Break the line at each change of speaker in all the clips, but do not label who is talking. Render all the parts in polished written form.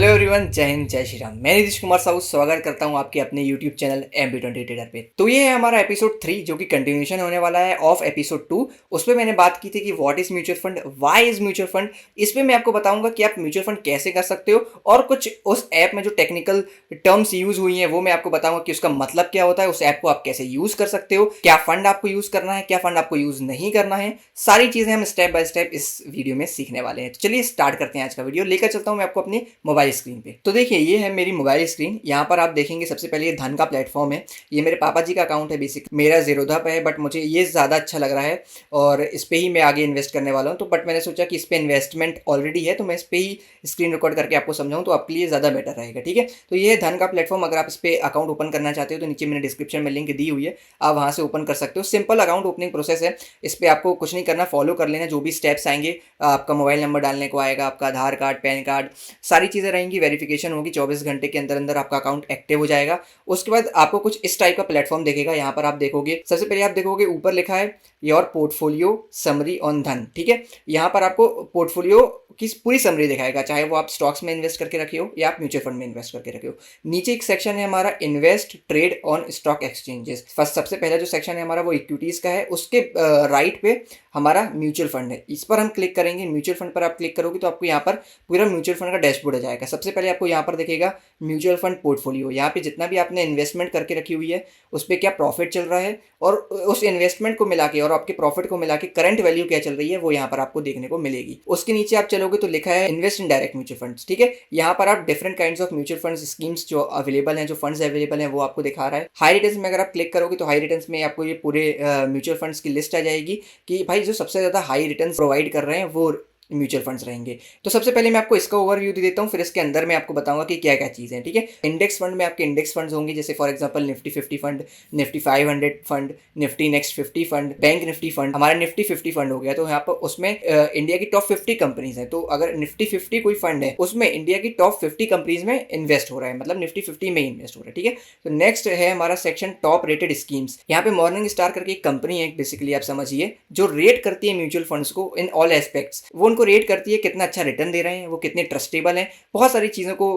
Hello everyone, जय हिंद जय श्री राम। मैं नीतीश कुमार साहू स्वागत करता हूं आपके अपने यूट्यूब चैनल MB20 ट्रेडर पे। तो ये है हमारा एपिसोड 3 जो कि कंटिन्यूशन होने वाला है ऑफ एपिसोड 2। उस पर मैंने बात की थी कि what is mutual fund, why is mutual fund. इस पे मैं आपको बताऊंगा कि आप म्यूचुअल फंड कैसे कर सकते हो और कुछ उस ऐप में जो टेक्निकल टर्म्स यूज हुई हैं वो मैं आपको बताऊंगा कि उसका मतलब क्या होता है, उस ऐप को आप कैसे यूज कर सकते हो, क्या फंड आपको यूज करना है, क्या फंड आपको यूज नहीं करना है। सारी चीजें हम स्टेप बाय स्टेप इस वीडियो में सीखने वाले हैं। तो चलिए स्टार्ट करते हैं। आज का वीडियो लेकर चलता हूं मैं आपको अपने मोबाइल स्क्रीन पे। तो देखिए, ये है मेरी मोबाइल स्क्रीन। यहाँ पर आप देखेंगे सबसे पहले ये धन का प्लेटफॉर्म है। ये मेरे पापा जी का अकाउंट है, बेसिक मेरा ज़ीरोधा पे है, बट मुझे ये ज़्यादा अच्छा लग रहा है और इस पर ही मैं आगे इन्वेस्ट करने वाला हूँ। तो बट मैंने सोचा कि इस पर इन्वेस्टमेंट ऑलरेडी है तो मैं इस पर ही स्क्रीन रिकॉर्ड करके आपको समझाऊँ तो आपके लिए ज़्यादा बेटर रहेगा। ठीक है, तो ये है धन का प्लेटफॉर्म। अगर आप इस पर अकाउंट ओपन करना चाहते हो तो नीचे मैंने डिस्क्रिप्शन में लिंक दी हुई है, आप वहाँ से ओपन कर सकते हो। सिंपल अकाउंट ओपनिंग प्रोसेस है। इस पर आपको कुछ नहीं करना, फॉलो कर लेना। जो भी स्टेप्स आएंगे, आपका मोबाइल नंबर डालने को आएगा, आपका आधार कार्ड, पैन कार्ड, सारी चीज़ें रहेंगी। वेरिफिकेशन होगी, 24 घंटे के अंदर अंदर आपका अकाउंट एक्टिव हो जाएगा। उसके बाद आपको कुछ इस टाइप का प्लेटफॉर्म दिखेगा। यहाँ पर आप देखोगे, सबसे पहले आप देखोगे ऊपर लिखा है योर पोर्टफोलियो समरी ऑन धन। ठीक है, यहाँ पर आपको पोर्टफोलियो की पूरी समरी दिखाएगा, चाहे वो आप स्टॉक्स में इन्वेस्ट करके रखे हो या आप म्यूचुअल फंड में इन्वेस्ट करके रखे हो। नीचे एक सेक्शन है हमारा invest trade on stock exchanges. First सबसे पहला जो सेक्शन है हमारा वो इक्विटीज का है। उसके राइट पे हमारा म्यूचुअल फंड है, इस पर हम क्लिक करेंगे। म्यूचुअल फंड पर आप क्लिक करोगे तो आपको यहाँ पर पूरा म्यूचुअल फंड का डैशबोर्ड आ जाएगा। सबसे पहले आपको यहाँ पर दिखेगा म्यूचुअल फंड पोर्टफोलियो। यहाँ पे जितना भी आपने इन्वेस्टमेंट करके रखी हुई है उस पर क्या प्रॉफिट चल रहा है और उस इन्वेस्टमेंट को मिला के और आपके प्रॉफिट को मिला के करंट वैल्यू क्या चल रही है वो यहाँ पर आपको देखने को मिलेगी। उसके नीचे आप चलोगे तो लिखा है invest in direct mutual funds. ठीक है, यहाँ पर आप different kinds of mutual funds schemes जो अवेलेबल हैं, जो फंड्स अवेलेबल हैं वो आपको दिखा रहा है। हाई रिटर्न्स में अगर आप क्लिक करोगे तो हाई रिटर्न्स में आपको ये पूरे म्यूचुअल फंड्स की लिस्ट आ जाएगी कि भाई जो सबसे ज़्यादा हाई रिटर्न्स प्रोवाइड कर रहे हैं वो म्यूचुअल फंड्स रहेंगे। तो सबसे पहले मैं आपको इसका ओवरव्यू दे देता हूँ, फिर इसके अंदर मैं आपको बताऊंगा कि क्या क्या चीज़ें हैं। ठीक है, इंडेक्स फंड में आपके इंडेक्स फंड्स होंगे, जैसे for example Nifty 50 fund, Nifty 500 fund, Nifty next 50 fund, bank Nifty fund. हमारा निफ्टी 50 फंड हो गया तो यहाँ पर उसमें इंडिया की टॉप 50 कंपनीज हैं। तो अगर निफ्टी 50 कोई फंड है उसमें इंडिया की टॉप 50 कंपनीज में इन्वेस्ट हो रहा है, मतलब निफ्टी 50 में इन्वेस्ट हो रहा है। ठीक है, तो नेक्स्ट है हमारा सेक्शन टॉप रेटेड स्कीम्स। यहाँ पे मॉर्निंग स्टार करके एक कंपनी है, बेसिकली आप समझिए, जो रेट करती है म्यूचुअल फंड्स को इन ऑल एस्पेक्ट्स। वो उनको रेट करती है कितना अच्छा रिटर्न दे रहे हैं, वो कितने ट्रस्टेबल हैं, बहुत सारी चीज़ों को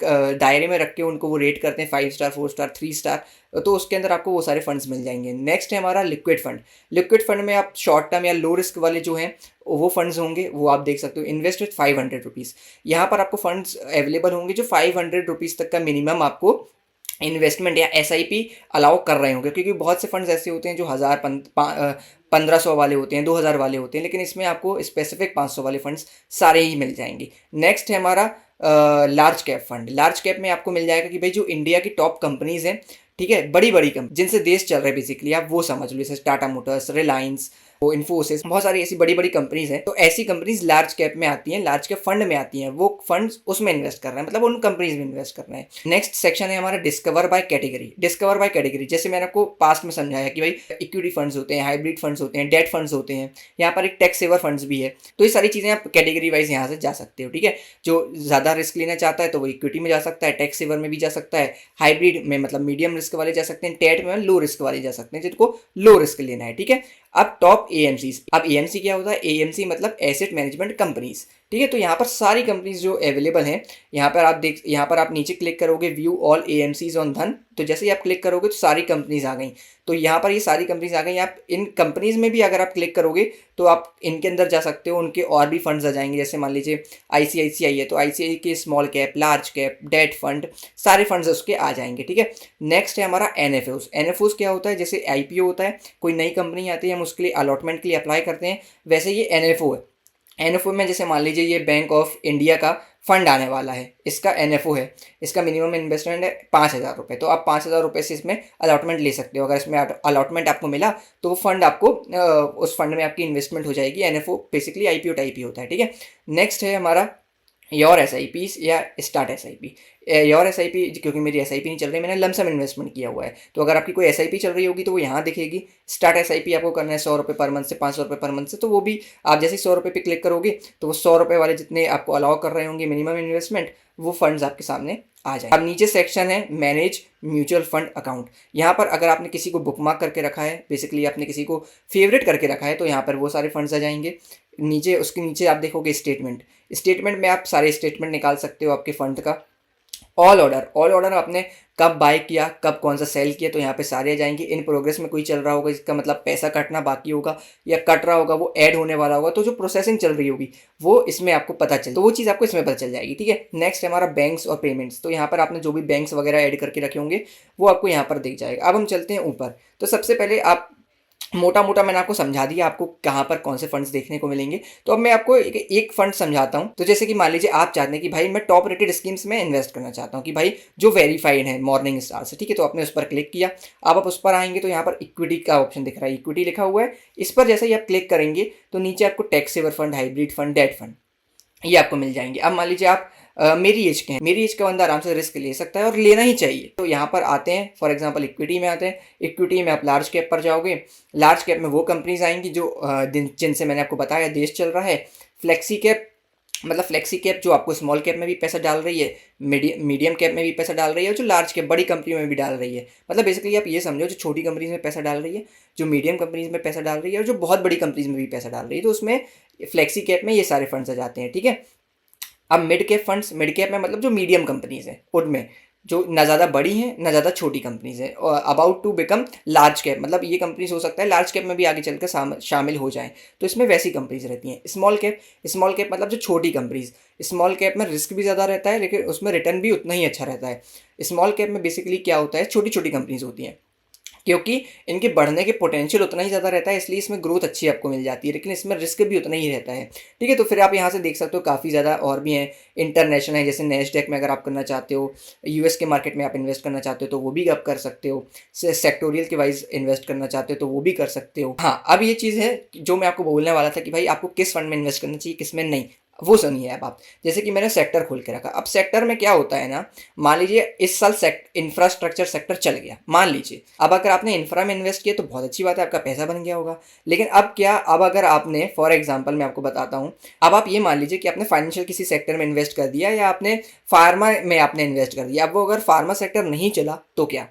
दायरे में रख के उनको वो रेट करते हैं, 5 स्टार, 4 स्टार, 3 स्टार। तो उसके अंदर आपको वो सारे फंड्स मिल जाएंगे। नेक्स्ट है हमारा लिक्विड फंड। लिक्विड फंड में आप शॉर्ट टर्म या लो रिस्क वाले जो हैं वो फंड्स होंगे, वो आप देख सकते हो। इन्वेस्ट विथ 500 रुपीज़, यहाँ पर आपको फंड्स अवेलेबल होंगे जो 500 रुपीज़ तक का मिनिमम आपको इन्वेस्टमेंट या SIP अलाउ कर रहे होंगे, क्योंकि बहुत से फंड्स ऐसे होते हैं जो 1500 वाले होते हैं, 2000 वाले होते हैं, लेकिन इसमें आपको स्पेसिफिक 500 वाले फंड्स सारे ही मिल जाएंगे। नेक्स्ट है हमारा large cap fund. Large cap में आपको मिल जाएगा कि भाई जो इंडिया की टॉप कंपनीज हैं, ठीक है, बड़ी बड़ी कंपनी जिनसे देश चल रहा है, बेसिकली आप वो समझ लो, जैसे टाटा मोटर्स, रिलायंस, वो इन्फोसिस, बहुत सारी ऐसी बड़ी बड़ी कंपनीज हैं। तो ऐसी कंपनीज लार्ज कैप में आती हैं, लार्ज कैप फंड में आती हैं। वो फंड्स उसमें इन्वेस्ट कर रहे हैं, मतलब उन कंपनीज में इन्वेस्ट कर रहे हैं। नेक्स्ट सेक्शन है हमारा discover by category. Discover by category, जैसे मैंने आपको पास्ट में समझाया कि भाई इक्विटी फंड्स होते हैं, हाइब्रिड फंड्स होते हैं, डेट फंड्स होते हैं, यहाँ पर एक टैक्स सेवर फंड्स भी है। तो ये सारी चीज़ें आप कैटेगरी वाइज यहाँ से जा सकते हो। ठीक है, जो ज़्यादा रिस्क लेना चाहता है तो वो इक्विटी में जा सकता है, टैक्स सेवर में भी जा सकता है, हाइब्रिड में मतलब मीडियम रिस्क वाले जा सकते हैं, टेट में लो रिस्क वाले जा सकते हैं जिनको लो रिस्क लेना है। ठीक है, अब टॉप AMCs। अब AMC क्या होता है? AMC मतलब एसेट मैनेजमेंट कंपनीज। ठीक है, तो यहाँ पर सारी कंपनीज जो अवेलेबल हैं, यहाँ पर आप नीचे क्लिक करोगे व्यू ऑल AMCs ऑन धन। तो जैसे ही आप क्लिक करोगे तो सारी कंपनीज आ गई। तो यहाँ पर ये सारी कंपनीज आ गई। आप इन कंपनीज में भी अगर आप क्लिक करोगे तो आप इनके अंदर जा सकते हो, उनके और भी फंड्स आ जाएंगे। जैसे मान लीजिए ICICI है तो ICICI के small cap, large cap, debt fund, सारे फंड्स उसके आ जाएंगे। ठीक है, नेक्स्ट है हमारा NFOs। NFOs क्या होता है? जैसे IPO होता है, कोई नई कंपनी आती है, हम उसके लिए अलॉटमेंट के लिए अप्लाई करते हैं, वैसे ये NFO है। NFO में जैसे मान लीजिए ये बैंक ऑफ इंडिया का फंड आने वाला है, इसका NFO है, इसका मिनिमम इन्वेस्टमेंट है 5000 रुपये। तो आप 5000 रुपये से इसमें अलॉटमेंट ले सकते हो। अगर इसमें अलॉटमेंट आपको मिला तो वो फंड आपको उस फंड में आपकी इन्वेस्टमेंट हो जाएगी। NFO बेसिकली IPO टाइप ही होता है। ठीक है, नेक्स्ट है हमारा योर SIPs या स्टार्ट SIP। योर SIP क्योंकि मेरी SIP नहीं चल रही, मैंने लमसम इन्वेस्टमेंट किया हुआ है। तो अगर आपकी कोई SIP चल रही होगी तो वो यहाँ दिखेगी। स्टार्ट SIP आपको करना है 100 रुपये पर मंथ से 500 रुपये पर मंथ से, तो वो भी आप जैसे 100 रुपये पे क्लिक करोगे तो वो 100 रुपये वाले जितने आपको अलाउ कर रहे होंगे मिनिमम इन्वेस्टमेंट, वो फंड्स आपके सामने आ जाए। अब नीचे सेक्शन है मैनेज म्यूचुअल फंड अकाउंट। यहाँ पर अगर आपने किसी को बुकमार्क करके रखा है, बेसिकली आपने किसी को फेवरेट करके रखा है, तो यहाँ पर वो सारे फंड्स आ जाएंगे। नीचे उसके नीचे आप देखोगे स्टेटमेंट में आप सारे स्टेटमेंट निकाल सकते हो आपके फंड का। ऑल ऑर्डर आपने कब बाय किया, कब कौन सा सेल किया, तो यहाँ पे सारे आ जाएंगे। इन प्रोग्रेस में कोई चल रहा होगा, इसका मतलब पैसा कटना बाकी होगा या कट रहा होगा, वो ऐड होने वाला होगा, तो जो प्रोसेसिंग चल रही होगी वो इसमें आपको पता चल, तो वो चीज़ आपको इसमें पता चल जाएगी। ठीक है, नेक्स्ट है हमारा बैंक्स और पेमेंट्स। तो यहाँ पर आपने जो भी बैंक्स वगैरह ऐड करके रखे होंगे वो आपको यहाँ पर दिख जाएगा। अब हम चलते हैं ऊपर। तो सबसे पहले आप मोटा मोटा मैंने आपको समझा दिया आपको कहाँ पर कौन से फंड्स देखने को मिलेंगे। तो अब मैं आपको एक फंड समझाता हूँ। तो जैसे कि मान लीजिए आप चाहते हैं कि भाई मैं टॉप रेटेड स्कीम्स में इन्वेस्ट करना चाहता हूँ कि भाई जो वेरीफाइड है मॉर्निंग स्टार से। ठीक है, तो आपने उस पर क्लिक किया। अब आप उस पर आएंगे तो यहाँ पर इक्विटी का ऑप्शन दिख रहा है, इक्विटी लिखा हुआ है। इस पर जैसे ही आप क्लिक करेंगे तो नीचे आपको tax saver fund, hybrid fund, debt fund ये आपको मिल जाएंगे। अब मान लीजिए आप मेरी एज के हैं, मेरी एज का बंदा आराम से रिस्क ले सकता है और लेना ही चाहिए। तो यहाँ पर आते हैं, फॉर एग्जांपल इक्विटी में आते हैं। इक्विटी में आप लार्ज कैप पर जाओगे। लार्ज कैप में वो कंपनीज आएंगी जो जिनसे मैंने आपको बताया देश चल रहा है। फ्लेक्सी कैप मतलब फ्लेक्सी कैप जो आपको स्मॉल कैप में भी पैसा डाल रही है, मीडियम कैप में भी पैसा डाल रही है, और जो लार्ज कैप बड़ी कंपनियों में भी डाल रही है। मतलब बेसिकली आप ये समझो, जो छोटी कंपनीज में पैसा डाल रही है, जो मीडियम कंपनीज में पैसा डाल रही है, और जो बहुत बड़ी कंपनीज में भी पैसा डाल रही है, तो उसमें फ्लेक्सी कैप में ये सारे फंड्स आ जाते हैं। ठीक है, अब mid cap funds, mid cap में मतलब जो मीडियम कंपनीज हैं, उनमें जो ना ज़्यादा बड़ी हैं ना ज़्यादा छोटी कंपनीज हैं, और about to become large cap, मतलब ये कंपनीज हो सकता है लार्ज कैप में भी आगे चलकर शामिल हो जाएं, तो इसमें वैसी कंपनीज रहती हैं। स्मॉल कैप मतलब जो छोटी कंपनीज। स्मॉल कैप में रिस्क भी ज़्यादा रहता है लेकिन उसमें रिटर्न भी उतना ही अच्छा रहता है। स्मॉल कैप में बेसिकली क्या होता है, छोटी छोटी कंपनीज होती हैं, क्योंकि इनके बढ़ने के पोटेंशियल उतना ही ज़्यादा रहता है, इसलिए इसमें ग्रोथ अच्छी आपको मिल जाती है, लेकिन इसमें रिस्क भी उतना ही रहता है। ठीक है, तो फिर आप यहाँ से देख सकते हो काफ़ी ज़्यादा और भी हैं। इंटरनेशनल है, जैसे नैस्डैक में अगर आप करना चाहते हो, यूएस के मार्केट में आप इन्वेस्ट करना चाहते हो तो वो भी आप कर सकते हो। सेक्टोरियल के वाइज इन्वेस्ट करना चाहते हो तो वो भी कर सकते हो। हाँ, अब ये चीज़ है जो मैं आपको बोलने वाला था कि भाई आपको किस फंड में इन्वेस्ट करना चाहिए, किस में नहीं, वो सुनिए। अब आप जैसे कि मैंने सेक्टर खोल के रखा। अब सेक्टर में क्या होता है ना, मान लीजिए इस साल इंफ्रास्ट्रक्चर सेक्टर चल गया, मान लीजिए। अब अगर आपने इंफ्रा में इन्वेस्ट किया तो बहुत अच्छी बात है, आपका पैसा बन गया होगा। लेकिन अब क्या, अब अगर आपने फॉर एग्जांपल मैं आपको बताता हूँ, अब आप ये मान लीजिए कि आपने फाइनेंशियल किसी सेक्टर में इन्वेस्ट कर दिया या आपने फार्मा में आपने इन्वेस्ट कर दिया। अब वो अगर फार्मा सेक्टर नहीं चला तो क्या,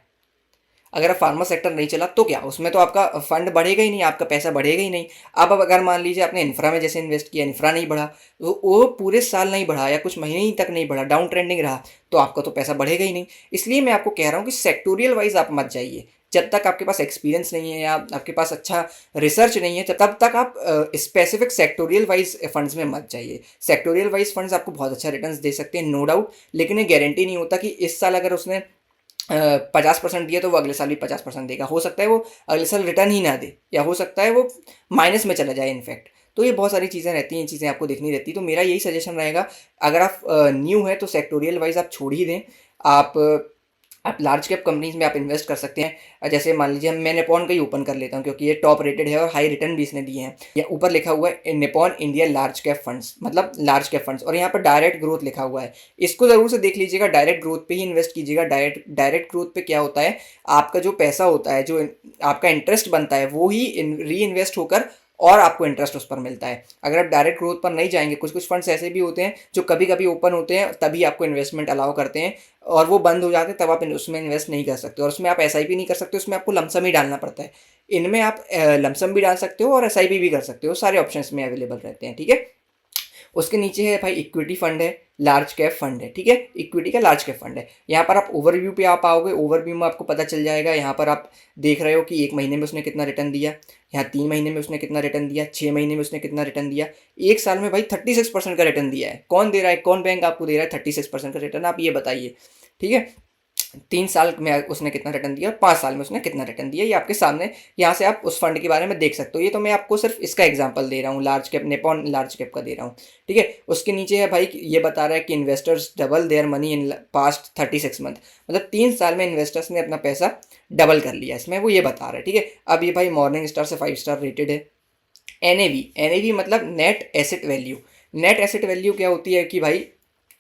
अगर फार्मा सेक्टर नहीं चला तो क्या, उसमें तो आपका फंड बढ़ेगा ही नहीं, आपका पैसा बढ़ेगा ही नहीं। अब अगर मान लीजिए आपने इंफ्रा में जैसे इन्वेस्ट किया, इंफ्रा नहीं बढ़ा, तो वो पूरे साल नहीं बढ़ा या कुछ महीने ही तक नहीं बढ़ा, डाउन ट्रेंडिंग रहा, तो आपका तो पैसा बढ़ेगा ही नहीं। इसलिए मैं आपको कह रहा हूँ कि सेक्टोरियल वाइज आप मत जाइए। जब तक आपके पास एक्सपीरियंस नहीं है या आपके पास अच्छा रिसर्च नहीं है, तब तक आप स्पेसिफिक सेक्टोरियल वाइज फंड्स में मत जाइए। सेक्टोरियल वाइज फंड्स आपको बहुत अच्छा रिटर्न दे सकते हैं, नो डाउट, लेकिन ये गारंटी नहीं होता कि इस साल अगर उसने 50% दिया तो वो अगले साल भी 50% देगा। हो सकता है वो अगले साल रिटर्न ही ना दे, या हो सकता है वो माइनस में चला जाए इनफैक्ट। तो ये बहुत सारी चीज़ें रहती हैं, ये चीज़ें आपको देखनी रहती है। तो मेरा यही सजेशन रहेगा, अगर आप न्यू है तो सेक्टोरियल वाइज आप छोड़ ही दें। आप लार्ज कैप कंपनीज में आप इन्वेस्ट कर सकते हैं। जैसे मान लीजिए मैं निपॉन का ही ओपन कर लेता हूँ, क्योंकि ये टॉप रेटेड है और हाई रिटर्न भी इसने दिए हैं। या ऊपर लिखा हुआ है Nippon India large cap funds, मतलब लार्ज कैप फंड्स, और यहाँ पर डायरेक्ट ग्रोथ लिखा हुआ है। इसको ज़रूर से देख लीजिएगा, डायरेक्ट ग्रोथ पे ही इन्वेस्ट कीजिएगा। डायरेक्ट ग्रोथ पे क्या होता है, आपका जो पैसा होता है, जो आपका इंटरेस्ट बनता है, वो ही री इन्वेस्ट होकर और आपको इंटरेस्ट उस पर मिलता है। अगर आप डायरेक्ट ग्रोथ पर नहीं जाएंगे, कुछ कुछ फंड्स ऐसे भी होते हैं जो कभी कभी ओपन होते हैं तभी आपको इन्वेस्टमेंट अलाउ करते हैं, और वो बंद हो जाते हैं तब आप उसमें इन्वेस्ट नहीं कर सकते, और उसमें आप एसआईपी नहीं कर सकते, उसमें आपको लमसम ही डालना पड़ता है। इनमें आप लमसम भी डाल सकते हो और एसआईपी भी कर सकते हो, सारे ऑप्शन में अवेलेबल रहते हैं। ठीक है, उसके नीचे है भाई इक्विटी फंड है, लार्ज कैप फंड है। ठीक है, इक्विटी का लार्ज कैप फंड है। यहाँ पर आप ओवरव्यू पे आप आओगे, ओवरव्यू में आपको पता चल जाएगा। यहाँ पर आप देख रहे हो कि 1 महीने में उसने कितना रिटर्न दिया, यहाँ 3 महीने में उसने कितना रिटर्न दिया, 6 महीने में उसने कितना रिटर्न दिया, 1 साल में भाई 36% का रिटर्न दिया है। कौन दे रहा है, कौन बैंक आपको दे रहा है 36% का रिटर्न, आप ये बताइए। ठीक है, 3 साल में उसने कितना रिटर्न दिया और 5 साल में उसने कितना रिटर्न दिया, ये आपके सामने, यहाँ से आप उस फंड के बारे में देख सकते हो। ये तो मैं आपको सिर्फ इसका एग्जांपल दे रहा हूँ, large cap, Nippon large cap का दे रहा हूँ। ठीक है, उसके नीचे है भाई, ये बता रहा है कि investors double their money in past 36 month, मतलब 3 साल में इन्वेस्टर्स ने अपना पैसा डबल कर लिया इसमें, वो ये बता रहा है। ठीक है, अब ये भाई मॉर्निंग स्टार से 5 स्टार रेटेड है। एनएवी मतलब net asset value. Net asset value क्या होती है कि भाई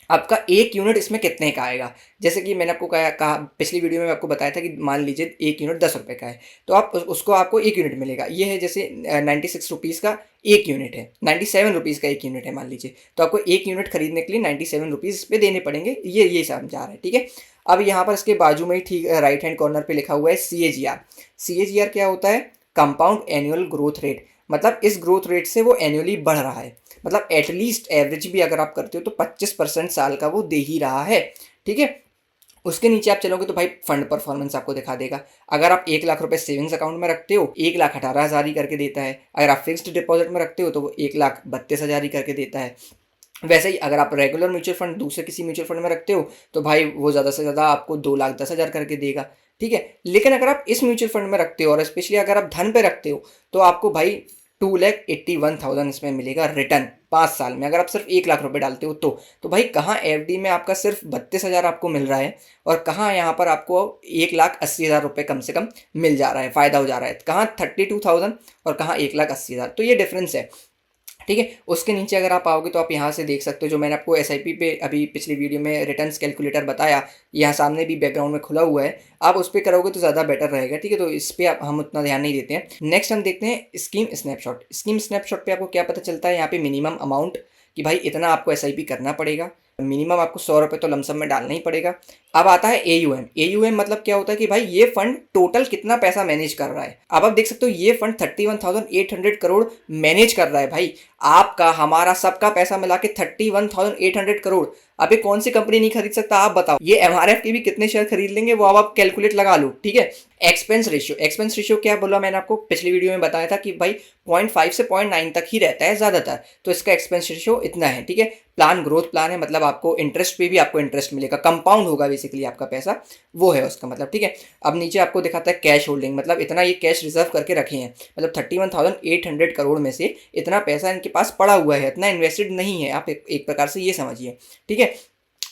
आपका एक यूनिट इसमें कितने का आएगा। जैसे कि मैंने आपको कहा पिछली वीडियो में आपको बताया था कि मान लीजिए एक यूनिट 10 रुपये का है, तो आप उसको आपको एक यूनिट मिलेगा। ये है जैसे 96 रुपीज़ का एक यूनिट है, 97 रुपीज़ का एक यूनिट है मान लीजिए, तो आपको एक यूनिट खरीदने के लिए 97 रुपीज़ पे देने पड़ेंगे, ये समझा रहा है। ठीक है, अब यहाँ पर इसके बाजू में ही ठीक राइट हैंड कॉर्नर पर लिखा हुआ है CAGR। CAGR क्या होता है, कंपाउंड एनुअल ग्रोथ रेट। मतलब इस ग्रोथ रेट से वो एनुअली बढ़ रहा है, मतलब एटलीस्ट एवरेज भी अगर आप करते हो तो 25% साल का वो दे ही रहा है। ठीक है, उसके नीचे आप चलोगे तो भाई फंड परफॉर्मेंस आपको दिखा देगा। अगर आप 1 लाख रुपए सेविंग्स अकाउंट में रखते हो 1,18,000 ही करके देता है। अगर आप फिक्स्ड डिपॉजिट में रखते हो तो वो 1,32,000 ही करके देता है। वैसे ही अगर आप रेगुलर म्यूचुअल फंड दूसरे किसी म्यूचुअल फंड में रखते हो तो भाई वो ज़्यादा से ज़्यादा आपको 2,10,000 करके देगा। ठीक है, लेकिन अगर आप इस म्यूचुअल फंड में रखते हो और स्पेशली अगर आप धन पे रखते हो तो आपको भाई 2,81,000 इसमें मिलेगा रिटर्न 5 साल में, अगर आप सिर्फ 1 लाख रुपए डालते हो तो भाई कहाँ एफडी में आपका सिर्फ 32,000 आपको मिल रहा है और कहाँ यहाँ पर आपको 1,80,000 रुपये कम से कम मिल जा रहा है, फ़ायदा हो जा रहा है। कहाँ 32,000 और कहाँ 1,80,000, तो ये डिफरेंस है। ठीक है, उसके नीचे अगर आप आओगे तो आप यहाँ से देख सकते हो जो मैंने आपको एसआईपी पे अभी पिछली वीडियो में रिटर्न्स कैलकुलेटर बताया, यहाँ सामने भी बैकग्राउंड में खुला हुआ है, आप उस पर करोगे तो ज़्यादा बेटर रहेगा। ठीक है, तो इस पर हम उतना ध्यान नहीं देते हैं। नेक्स्ट हम देखते हैं स्कीम स्नैपशॉट। स्कीम स्नैपशॉट पे आपको क्या पता चलता है, यहाँ पे मिनिमम अमाउंट कि भाई इतना आपको एसआईपी करना पड़ेगा, मिनिमम आपको 100 रुपये तो लमसम में डालना ही पड़ेगा। अब आता है एयूएम। एयूएम मतलब क्या होता है कि भाई ये फंड टोटल कितना पैसा मैनेज कर रहा है। अब आप देख सकते हो ये फंड 31,800 करोड़ मैनेज कर रहा है। भाई आपका हमारा सबका पैसा मिला के 31,800 करोड़। अभी कौन सी कंपनी नहीं खरीद सकता आप बताओ। ये एमआरएफ के भी कितने शेयर खरीद लेंगे वो अब आप कैलकुलेट लगा लो। ठीक है, एक्सपेंस रेशियो। एक्सपेंस रेशियो क्या बोला मैंने आपको पिछली वीडियो में बताया था कि भाई 0.5 से 0.9 तक ही रहता है ज़्यादातर, तो इसका एक्सपेंस रेशियो इतना है। ठीक है, प्लान ग्रोथ प्लान है, मतलब आपको इंटरेस्ट पे भी आपको इंटरेस्ट मिलेगा, कंपाउंड होगा बेसिकली आपका पैसा, वो है उसका मतलब। ठीक है, अब नीचे आपको दिखाता है कैश होल्डिंग, मतलब इतना ये कैश रिजर्व करके रखे हैं, मतलब 31,800 करोड़ में से इतना पैसा इनके पास पड़ा हुआ है, इतना इन्वेस्टेड नहीं है, आप एक प्रकार से ये समझिए। ठीक है,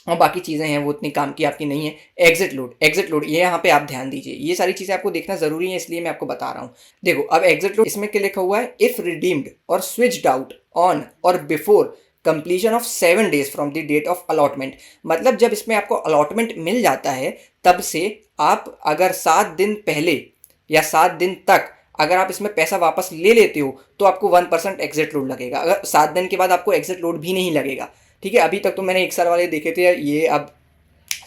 और बाकी चीज़ें हैं वो उतनी काम की आपकी नहीं है। एग्जिट लोड, एग्जिट लोड ये यहाँ पे आप ध्यान दीजिए, ये सारी चीज़ें आपको देखना ज़रूरी है, इसलिए मैं आपको बता रहा हूँ। देखो अब एग्जिट लोड इसमें क्या लिखा हुआ है, if redeemed or switched out on or before completion of 7 days from the date of allotment. मतलब जब इसमें आपको अलॉटमेंट मिल जाता है तब से आप अगर 7 दिन पहले या 7 दिन तक अगर आप इसमें पैसा वापस ले लेते हो तो आपको 1% एग्जिट लोड लगेगा। अगर 7 दिन के बाद आपको एग्जिट लोड भी नहीं लगेगा। ठीक है, अभी तक तो मैंने 1 साल वाले देखे थे, ये अब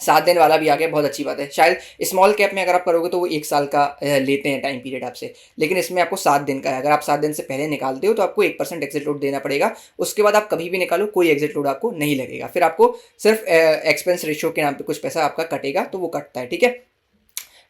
7 दिन वाला भी आ गया, बहुत अच्छी बात है। शायद स्मॉल कैप में अगर आप करोगे तो वो 1 साल का लेते हैं टाइम पीरियड आपसे, लेकिन इसमें आपको 7 दिन का है। अगर आप 7 दिन से पहले निकालते हो तो आपको 1% एग्जिट लोड देना पड़ेगा। उसके बाद आप कभी भी निकालो कोई एग्जिट लोड आपको नहीं लगेगा, फिर आपको सिर्फ एक्सपेंस रेशियो के नाम पे कुछ पैसा आपका कटेगा, तो वो कटता है। ठीक है,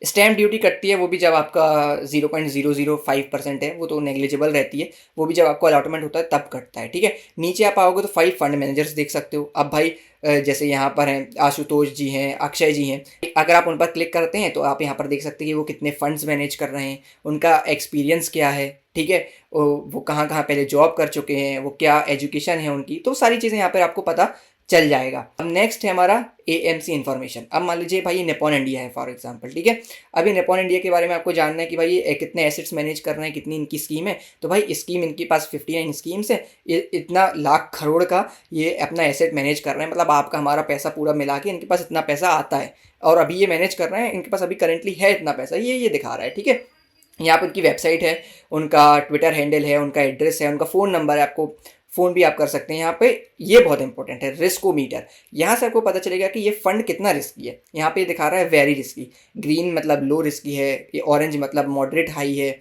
स्टैम्प ड्यूटी कटती है, वो भी जब आपका 0.005% है, वो तो नेग्लिजिबल रहती है, वो भी जब आपको अलॉटमेंट होता है तब कटता है। ठीक है, नीचे आप आओगे तो 5 फंड मैनेजर्स देख सकते हो। अब भाई जैसे यहाँ पर हैं आशुतोष जी हैं, अक्षय जी हैं, अगर आप उन पर क्लिक करते हैं तो आप यहाँ पर देख सकते हैं कि वो कितने फंड्स मैनेज कर रहे हैं, उनका एक्सपीरियंस क्या है। ठीक है, वो कहाँ कहाँ पहले जॉब कर चुके हैं, वो क्या एजुकेशन है उनकी, तो सारी चीज़ें यहाँ पर आपको पता चल जाएगा। अब नेक्स्ट है हमारा एएमसी इन्फॉर्मेशन। अब मान लीजिए भाई ये निपॉन इंडिया है फॉर एग्जांपल। ठीक है, अभी निपॉन इंडिया के बारे में आपको जानना है कि भाई ये कितने एसेट्स मैनेज कर रहे हैं, कितनी इनकी स्कीम है। तो भाई स्कीम इनके पास 59 स्कीम्स है, ये इतना लाख करोड़ का ये अपना एसेट मैनेज कर रहे हैं, मतलब आपका हमारा पैसा पूरा मिला के इनके पास इतना पैसा आता है और अभी ये मैनेज कर रहे हैं, इनके पास अभी करेंटली है इतना पैसा, ये दिखा रहा है। ठीक है, यहाँ पर उनकी वेबसाइट है, उनका ट्विटर हैंडल है, उनका एड्रेस है, उनका फ़ोन नंबर है, आपको फ़ोन भी आप कर सकते हैं। यहाँ पे ये बहुत इंपॉर्टेंट है, रिस्कोमीटर। यहाँ से आपको पता चलेगा कि ये फंड कितना रिस्की है। यहाँ पे दिखा रहा है वेरी रिस्की, ग्रीन मतलब लो रिस्की है, ये ऑरेंज मतलब मॉडरेट हाई है,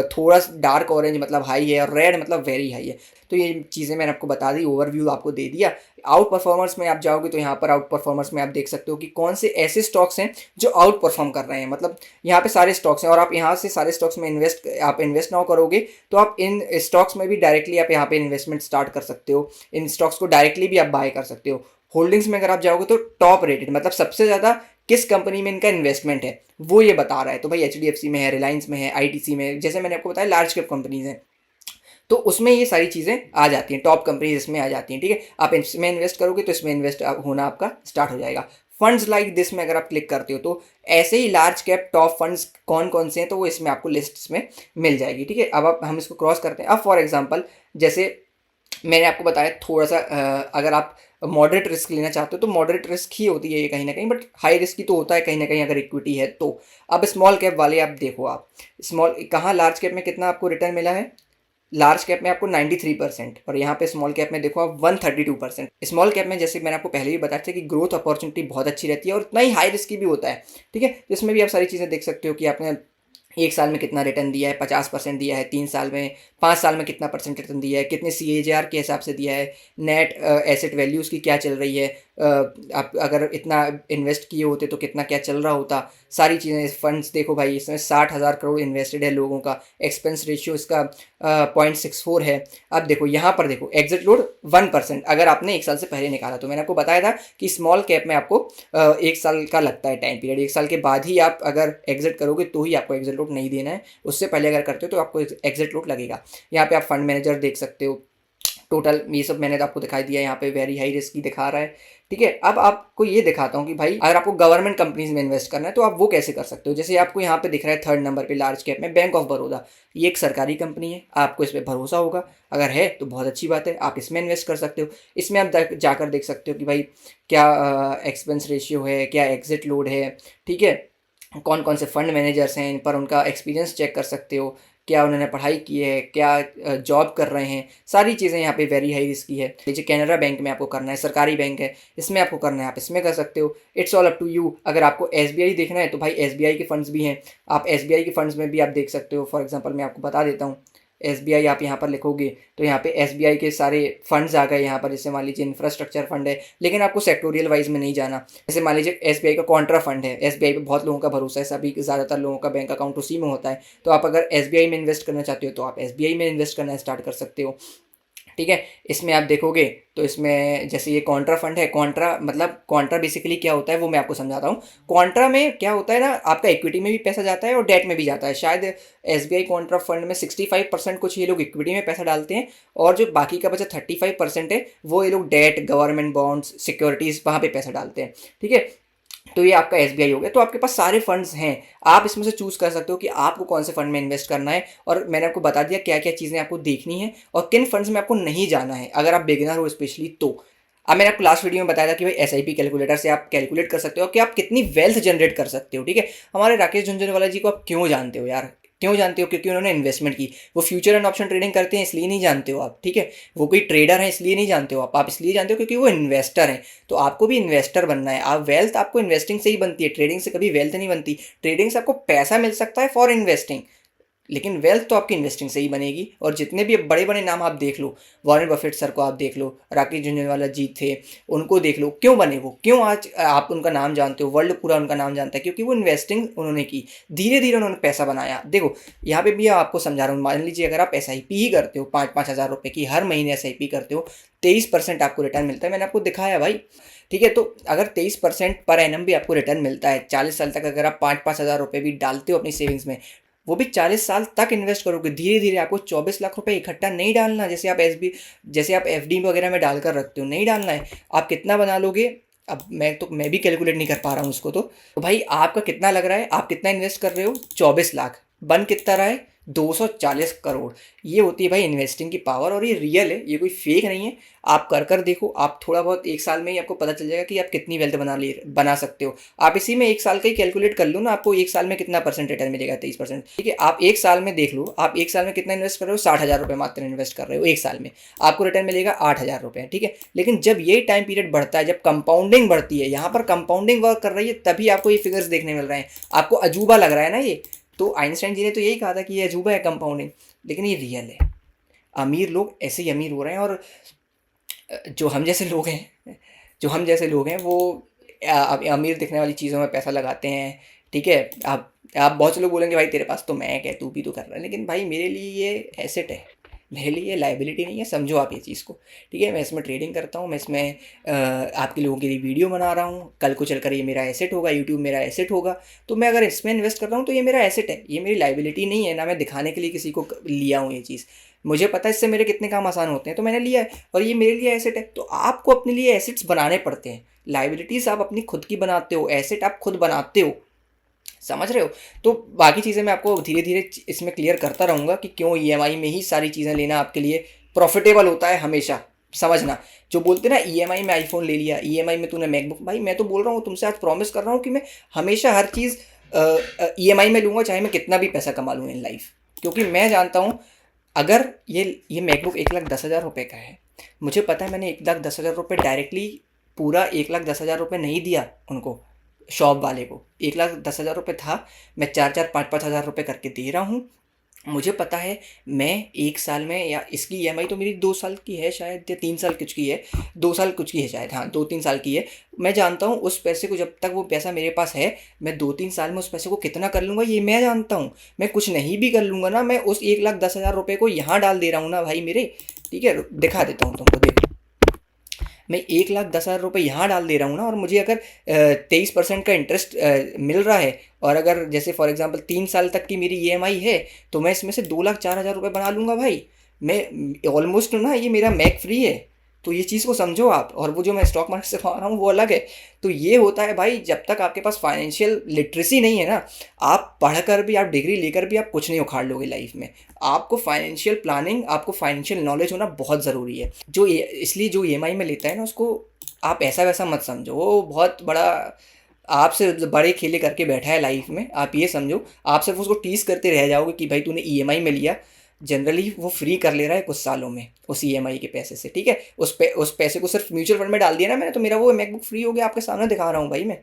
थोड़ा डार्क ऑरेंज मतलब हाई है और रेड मतलब वेरी हाई है। तो ये चीज़ें मैंने आपको बता दी, ओवरव्यू आपको दे दिया। आउट परफॉर्मर्स में आप जाओगे तो यहाँ पर आउट परफॉर्मर्स में आप देख सकते हो कि कौन से ऐसे स्टॉक्स हैं जो आउट परफॉर्म कर रहे हैं, मतलब यहाँ पे सारे स्टॉक्स हैं और आप यहाँ से सारे स्टॉक्स में इन्वेस्ट ना करोगे तो आप इन स्टॉक्स में भी डायरेक्टली आप यहाँ पे इन्वेस्टमेंट स्टार्ट कर सकते हो, इन स्टॉक्स को डायरेक्टली भी आप बाय कर सकते हो। होल्डिंग्स में अगर आप जाओगे तो टॉप रेटेड मतलब सबसे ज़्यादा किस कंपनी में इनका इन्वेस्टमेंट है वो ये बता रहा है। तो भाई एचडीएफसी में है, रिलायंस में है, आईटीसी में, जैसे मैंने आपको बताया लार्ज कैप कंपनीज हैं, तो उसमें ये सारी चीज़ें आ जाती हैं, टॉप कंपनीज इसमें आ जाती हैं। ठीक है, आप इसमें इन्वेस्ट करोगे तो इसमें इन्वेस्ट होना आपका स्टार्ट हो जाएगा। फंड्स लाइक दिस में अगर आप क्लिक करते हो तो ऐसे ही लार्ज कैप टॉप फंड्स कौन कौन से हैं तो वो इसमें आपको लिस्ट में मिल जाएगी। ठीक है, अब हम इसको क्रॉस करते हैं। अब फॉर एग्जांपल जैसे मैंने आपको बताया थोड़ा सा अगर आप मॉडरेट रिस्क लेना चाहते हो तो मॉडरेट रिस्क ही होती है ये कहीं ना कहीं, बट हाई रिस्क की तो होता है कहीं ना कहीं अगर इक्विटी है तो। अब स्मॉल कैप वाले आप देखो, आप स्मॉल कहाँ लार्ज कैप में कितना आपको रिटर्न मिला है, लार्ज कैप में आपको 93% और यहाँ पे स्मॉल कैप में देखो आप 132%। स्मॉल कैप में जैसे मैंने आपको पहले भी बताया था कि ग्रोथ अपॉर्चुनिटी बहुत अच्छी रहती है और उतना ही हाई रिस्क भी होता है। ठीक है, तो इसमें भी आप सारी चीज़ें देख सकते हो कि आपने 1 साल में कितना रिटर्न दिया है, 50% दिया है, 3 साल में, 5 साल में कितना परसेंट रिटर्न दिया है, कितने सीएजीआर के हिसाब से दिया है, नेट एसेट वैल्यू उसकी क्या चल रही है, आप अगर इतना इन्वेस्ट किए होते तो कितना क्या चल रहा होता, सारी चीज़ें। फंड्स देखो भाई, इसमें 60,000 करोड़ इन्वेस्टेड है लोगों का, एक्सपेंस रेशियो इसका 0.64 है। अब देखो यहाँ पर देखो एग्जिट लोड 1% अगर आपने 1 साल से पहले निकाला तो मैंने आपको बताया था कि स्मॉल कैप में आपको 1 साल का लगता है टाइम पीरियड, 1 साल के बाद ही आप अगर एग्जिट करोगे तो ही आपको एग्जिट लोड नहीं देना है, उससे पहले अगर करते हो तो आपको एग्जिट लोड लगेगा। यहाँ पे आप फंड मैनेजर देख सकते हो, टोटल ये सब मैंने तो आपको दिखाई दिया, यहाँ पे वेरी हाई रिस्क की दिखा रहा है, ठीक है। अब आपको ये दिखाता हूँ कि भाई अगर आपको गवर्नमेंट कंपनीज में इन्वेस्ट करना है तो आप वो कैसे कर सकते हो। जैसे आपको यहाँ पे दिख रहा है 3rd नंबर पे लार्ज कैप में बैंक ऑफ बड़ौदा, ये एक सरकारी कंपनी है, आपको इस पर भरोसा होगा, अगर है तो बहुत अच्छी बात है, आप इसमें इन्वेस्ट कर सकते हो। इसमें आप जाकर देख सकते हो कि भाई क्या एक्सपेंस रेशियो है, क्या एग्जिट लोड है, ठीक है, कौन कौन से फंड मैनेजर्स हैं, इन पर उनका एक्सपीरियंस चेक कर सकते हो, क्या उन्होंने पढ़ाई की है, क्या जॉब कर रहे हैं, सारी चीज़ें यहाँ पे वेरी हाई रिस्क की है। जैसे कैनरा बैंक में आपको करना है, सरकारी बैंक है, इसमें आपको करना है, आप इसमें कर सकते हो, it's all up to you. अगर आपको एसबीआई देखना है तो भाई एसबीआई के फंड्स भी हैं, आप एसबीआई के फंड्स में भी आप देख सकते हो। फॉर एग्जांपल मैं आपको बता देता हूँ, एसबीआई आप यहाँ पर लिखोगे तो यहाँ पे एसबीआई के सारे फंड्स आ गए यहाँ पर। जैसे मान लीजिए इंफ्रास्ट्रक्चर फंड है, लेकिन आपको सेक्टोरियल वाइज में नहीं जाना। जैसे मान लीजिए एसबीआई का कॉन्ट्रा फंड है, एसबीआई पे बहुत लोगों का भरोसा है, सभी ज़्यादातर लोगों का बैंक अकाउंट उसी में होता है, तो आप अगर एसबीआई में इन्वेस्ट करना चाहते हो तो आप एसबीआई में इन्वेस्ट करना स्टार्ट कर सकते हो, ठीक है। इसमें आप देखोगे तो इसमें जैसे ये कॉन्ट्रा फंड है, कॉन्ट्रा मतलब कॉन्ट्रा बेसिकली क्या होता है वो मैं आपको समझाता हूँ। कॉन्ट्रा में क्या होता है ना, आपका इक्विटी में भी पैसा जाता है और डेट में भी जाता है। शायद एसबीआई कॉन्ट्रा फंड में 65% कुछ ये लोग इक्विटी में पैसा डालते हैं, और जो बाकी का बचा 35% है वो ये लोग डेट, गवर्नमेंट बॉन्ड्स, सिक्योरिटीज़, वहाँ पे पैसा डालते हैं, ठीक है। तो ये आपका एसबीआई हो गया। तो आपके पास सारे फंड्स हैं, आप इसमें से चूज़ कर सकते हो कि आपको कौन से फंड में इन्वेस्ट करना है। और मैंने आपको बता दिया क्या क्या चीज़ें आपको देखनी है और किन फंड्स में आपको नहीं जाना है, अगर आप बिगिनर हो स्पेशली तो। अब मैंने आपको लास्ट वीडियो में बताया था कि भाई एसआईपी कैलकुलेटर से आप कैलकुलेट कर सकते हो कि आप कितनी वेल्थ जनरेट कर सकते हो, ठीक है। हमारे राकेश झुंझुनवाला जी को आप क्यों जानते हो यार, क्यों जानते हो? क्योंकि उन्होंने इन्वेस्टमेंट की। वो फ्यूचर एंड ऑप्शन ट्रेडिंग करते हैं इसलिए नहीं जानते हो आप, ठीक है। वो कोई ट्रेडर है इसलिए नहीं जानते हो आप इसलिए जानते हो क्योंकि वो इन्वेस्टर हैं। तो आपको भी इन्वेस्टर बनना है। आप वेल्थ आपको इन्वेस्टिंग से ही बनती है, ट्रेडिंग से कभी वेल्थ नहीं बनती। ट्रेडिंग से आपको पैसा मिल सकता है फॉर इन्वेस्टिंग, लेकिन वेल्थ तो आपकी इन्वेस्टिंग से ही बनेगी। और जितने भी बड़े बड़े नाम आप देख लो, वॉरेन बफेट सर को आप देख लो, राकेश झुंझुनवाला जी थे, उनको देख लो, क्यों बने वो, क्यों आज आप उनका नाम जानते हो, वर्ल्ड पूरा उनका नाम जानता है, क्योंकि वो इन्वेस्टिंग उन्होंने की, धीरे धीरे उन्होंने पैसा बनाया। देखो यहाँ पे भी आपको समझा रहा हूँ, मान लीजिए अगर आप SIP ही करते हो 5-5 हज़ार रुपये की, हर महीने SIP करते हो, 23% आपको रिटर्न मिलता है। मैंने आपको दिखाया भाई, ठीक है। तो अगर 23% पर एनम भी आपको रिटर्न मिलता है, 40 साल तक अगर आप 5-5 हज़ार रुपये भी डालते हो अपनी सेविंग्स में, वो भी 40 साल तक इन्वेस्ट करोगे धीरे धीरे। आपको 24 लाख रुपए इकट्ठा नहीं डालना जैसे आप FD वगैरह में डालकर रखते हो, नहीं डालना है। आप कितना बना लोगे, अब मैं भी कैलकुलेट नहीं कर पा रहा हूँ उसको। तो भाई आपका कितना लग रहा है, आप कितना इन्वेस्ट कर रहे हो, 24 लाख, बन कितना रहा है, 240 करोड़। ये होती है भाई इन्वेस्टिंग की पावर, और ये रियल है, ये कोई फेक नहीं है। आप कर देखो, आप थोड़ा बहुत 1 साल में ही आपको पता चल जाएगा कि आप कितनी वेल्थ बना सकते हो। आप इसी में 1 साल का ही कैलकुलेट कर लो ना, आपको 1 साल में कितना परसेंट रिटर्न मिलेगा, 23%, ठीक है। आप 1 साल में देख लो, आप 1 साल में कितना इन्वेस्ट कर रहे हो, 60,000 रुपये मात्र इन्वेस्ट कर रहे हो 1 साल में, आपको रिटर्न मिलेगा 8,000 रुपये, ठीक है। लेकिन जब ये टाइम पीरियड बढ़ता है, जब कंपाउंडिंग बढ़ती है, यहाँ पर कंपाउंडिंग वर्क कर रही है, तभी आपको ये फिगर्स देखने मिल रहे हैं। आपको अजूबा लग रहा है ना ये, तो आइंस्टाइन जी ने तो यही कहा था कि ये अजूबा है कंपाउंडिंग, लेकिन ये रियल है। अमीर लोग ऐसे ही अमीर हो रहे हैं, और जो हम जैसे लोग हैं वो अमीर दिखने वाली चीज़ों में पैसा लगाते हैं, ठीक है। आप बहुत से लोग बोलेंगे भाई तेरे पास तो मैक है, तू भी तो कर रहा है, लेकिन भाई मेरे लिए ये एसेट है, मेरे लिए लाइबिलिटी नहीं है, समझो आप ये चीज़ को, ठीक है। मैं इसमें ट्रेडिंग करता हूँ, मैं इसमें आपके लोगों के लिए वीडियो बना रहा हूँ, कल को चलकर ये मेरा एसेट होगा, यूट्यूब मेरा एसेट होगा। तो मैं अगर इसमें इन्वेस्ट कर रहा हूँ तो ये मेरा एसेट है, ये मेरी लाइबिलिटी नहीं है। ना मैं दिखाने के लिए किसी को लिया हूँ ये चीज़, मुझे पता है इससे मेरे कितने काम आसान होते हैं, तो मैंने लिया है, और ये मेरे लिए एसेट है। तो आपको अपने लिए एसेट्स बनाने पड़ते हैं। लाइबिलिटीज़ आप अपनी खुद की बनाते हो, एसेट आप खुद बनाते हो, समझ रहे हो। तो बाकी चीज़ें मैं आपको धीरे धीरे इसमें क्लियर करता रहूँगा कि क्यों EMI में ही सारी चीज़ें लेना आपके लिए प्रॉफिटेबल होता है हमेशा। समझना, जो बोलते ना EMI में आईफोन ले लिया, EMI में तूने मैकबुक, भाई मैं तो बोल रहा हूँ तुमसे, आज प्रॉमिस कर रहा हूँ कि मैं हमेशा हर चीज़ EMI में लूँगा, चाहे मैं कितना भी पैसा कमा लूँ इन लाइफ। क्योंकि मैं जानता हूँ अगर ये मैकबुक 1,10,000 रुपये का है, मुझे पता है मैंने 1,10,000 रुपये डायरेक्टली पूरा 1,10,000 रुपये नहीं दिया उनको, शॉप वाले को 1,10,000 रुपये था, मैं 4-4 5-5 हज़ार रुपये करके दे रहा हूँ। मुझे पता है मैं 1 साल में, या इसकी ईएमआई तो मेरी 2 साल की है शायद, या 3 साल कुछ की है, 2 साल कुछ की है शायद, हाँ 2-3 साल की है। मैं जानता हूँ उस पैसे को, जब तक वो पैसा मेरे पास है, मैं 2-3 साल में उस पैसे को कितना कर लूँगा ये मैं जानता हूँ। मैं कुछ नहीं भी कर लूँगा ना, मैं उस 1,10,000 रुपये को यहाँ डाल दे रहा हूँ ना भाई मेरे, ठीक है? दिखा देता हूँ तुमको, देखो। मैं 1,10,000 रुपये यहाँ डाल दे रहा हूँ ना, और मुझे अगर 23% का इंटरेस्ट मिल रहा है, और अगर जैसे फॉर एग्जांपल 3 साल तक की मेरी ईएमआई है, तो मैं इसमें से 2,04,000 रुपये बना लूँगा भाई। मैं ऑलमोस्ट ना, ये मेरा मैक फ्री है। तो ये चीज़ को समझो आप, और वो जो मैं स्टॉक मार्केट से कमा रहा हूँ वो अलग है। तो ये होता है भाई, जब तक आपके पास फाइनेंशियल लिटरेसी नहीं है ना, आप पढ़कर भी, आप डिग्री लेकर भी आप कुछ नहीं उखाड़ लोगे लाइफ में। आपको फाइनेंशियल प्लानिंग, आपको फाइनेंशियल नॉलेज होना बहुत ज़रूरी है। इसलिए जो ईएमआई में लेता है ना, उसको आप ऐसा वैसा मत समझो, वो बहुत बड़ा आपसे बड़े खेले करके बैठा है लाइफ में। आप ये समझो, आप सिर्फ उसको टीज करते रह जाओगे कि भाई तूने ईएमआई में लिया। जनरली वो फ्री कर ले रहा है कुछ सालों में उस ईएमआई के पैसे से, ठीक है? उस पैसे को सिर्फ म्यूचुअल फंड में डाल दिया ना मैंने, तो मेरा वो मैकबुक फ्री हो गया, आपके सामने दिखा रहा हूँ भाई मैं।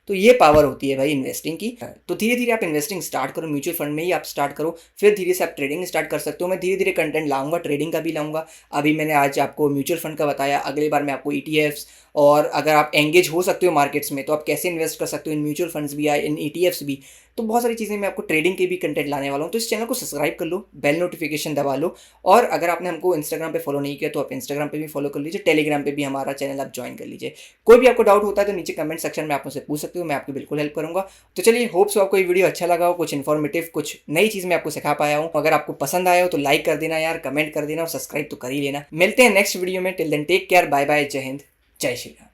तो ये पावर होती है भाई इन्वेस्टिंग की। तो धीरे धीरे आप इन्वेस्टिंग स्टार्ट करो, म्यूचुअल फंड में ही आप स्टार्ट करो, फिर धीरे से आप ट्रेडिंग स्टार्ट कर सकते हो। मैं धीरे धीरे कंटेंट लाऊंगा, ट्रेडिंग का भी लाऊंगा। अभी मैंने आज आपको म्यूचुअल फंड का बताया, अगली बार मैं आपको ईटीएफ्स, और अगर आप एंगेज हो सकते हो मार्केट्स में तो आप कैसे इन्वेस्ट कर सकते हो इन म्यूचुअल फंड्स भी या इन ईटीएफ्स भी। तो बहुत सारी चीज़ें मैं आपको ट्रेडिंग के भी कंटेंट लाने वाला हूँ। तो इस चैनल को सब्सक्राइब कर लो, बेल नोटिफिकेशन दबा लो, और अगर आपने हमको इंस्टाग्राम पे फॉलो नहीं किया तो आप इंस्टाग्राम पे भी फॉलो कर लीजिए, टेलीग्राम पे भी हमारा चैनल आप ज्वाइन कर लीजिए। कोई भी आपको डाउट होता है तो नीचे कमेंट सेक्शन में आप मुझसे पूछ सकते हो, मैं आपकी बिल्कुल हेल्प करूँगा। तो चलिए, होप्स आपको ये वीडियो अच्छा लगा हो, कुछ इन्फॉर्मेटिव, कुछ नई चीज़ मैं आपको सिखा पाया हूँ। अगर आपको पसंद आया हो तो लाइक कर देना यार, कमेंट कर देना, और सब्सक्राइब तो कर ही लेना। मिलते हैं नेक्स्ट वीडियो में। Till then take care, bye bye, जय हिंद, जय श्री राम।